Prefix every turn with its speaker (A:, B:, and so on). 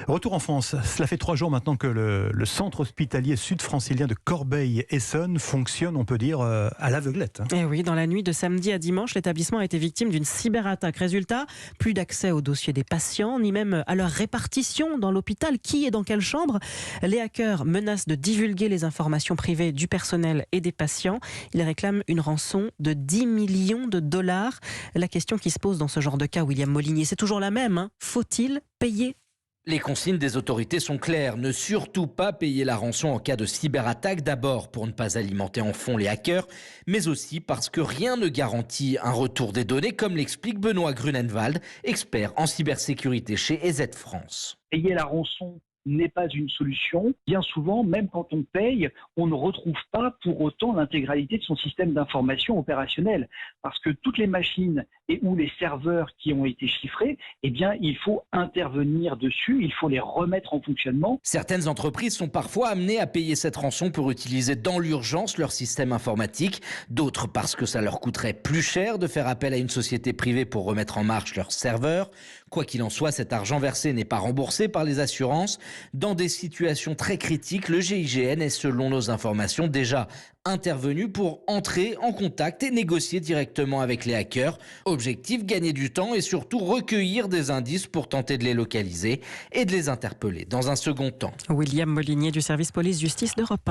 A: Retour en France. Cela fait 3 jours maintenant que le centre hospitalier sud-francilien de Corbeil-Essonnes fonctionne, on peut dire, à l'aveuglette.
B: Et oui, dans la nuit de samedi à dimanche, l'établissement a été victime d'une cyberattaque. Résultat, plus d'accès au dossier des patients, ni même à leur répartition dans l'hôpital. Qui est dans quelle chambre ? Les hackers menacent de divulguer les informations privées du personnel et des patients. Ils réclament une rançon de 10 millions de dollars. La question qui se pose dans ce genre de cas, William Molinier, c'est toujours la même. Faut-il payer ?
C: Les consignes des autorités sont claires. Ne surtout pas payer la rançon en cas de cyberattaque. D'abord pour ne pas alimenter en fond les hackers, mais aussi parce que rien ne garantit un retour des données, comme l'explique Benoît Grunenwald, expert en cybersécurité chez EZ France.
D: Payer la rançon n'est pas une solution. Bien souvent, même quand on paye, on ne retrouve pas pour autant l'intégralité de son système d'information opérationnel. Parce que toutes les machines et ou les serveurs qui ont été chiffrés, eh bien, il faut intervenir dessus, il faut les remettre en fonctionnement.
C: Certaines entreprises sont parfois amenées à payer cette rançon pour utiliser dans l'urgence leur système informatique. D'autres parce que ça leur coûterait plus cher de faire appel à une société privée pour remettre en marche leurs serveurs. Quoi qu'il en soit, cet argent versé n'est pas remboursé par les assurances. Dans des situations très critiques, le GIGN est, selon nos informations, déjà intervenu pour entrer en contact et négocier directement avec les hackers. Objectif, gagner du temps et surtout recueillir des indices pour tenter de les localiser et de les interpeller dans un second temps.
B: William Molinier du service police-justice d'Europe 1.